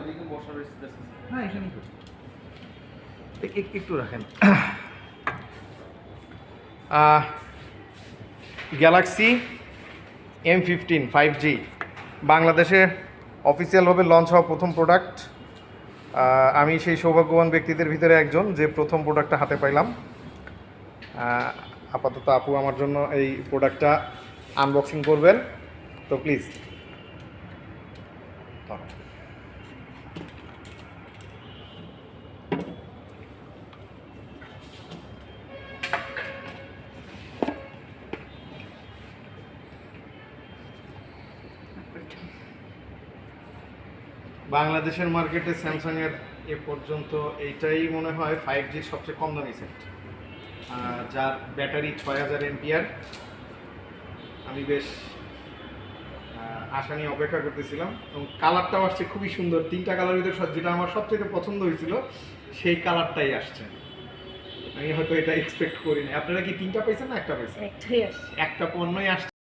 ওইদিকে বসার স্পেস আছে। হ্যাঁ এখানেই করি। একটু রাখেন। গ্যালাক্সি M15 5G বাংলাদেশে অফিসিয়ালভাবে লঞ্চ হওয়া প্রথম প্রোডাক্ট। আমি সেই সৌভাগ্যবান ব্যক্তিদের ভিতরে একজন যে প্রথম প্রোডাক্টটা হাতে পাইলাম। আপাতত আপু আমার জন্য এই প্রোডাক্টটা আনবক্সিং করবেন, তো প্লিজ। বাংলাদেশের মার্কেটে স্যামসাংয়ের এ পর্যন্ত এইটাই মনে হয় 5Gর সবচেয়ে কম দামি সেট, যার ব্যাটারি 6000 এমপিআর। আমি বেশ আশা নিয়ে অপেক্ষা করতেছিলাম এবং কালারটাও আসছে খুবই সুন্দর। 3টা কালার ভিতরে যেটা আমার সবচেয়ে পছন্দ হয়েছিল সেই কালারটাই আসছে। আমি হয়তো এটা এক্সপেক্ট করিনি। আপনারা কি 3টা পাইছেন না একটা পাইছেন? একটাই আসছে। একটা পণ্যই আসছে।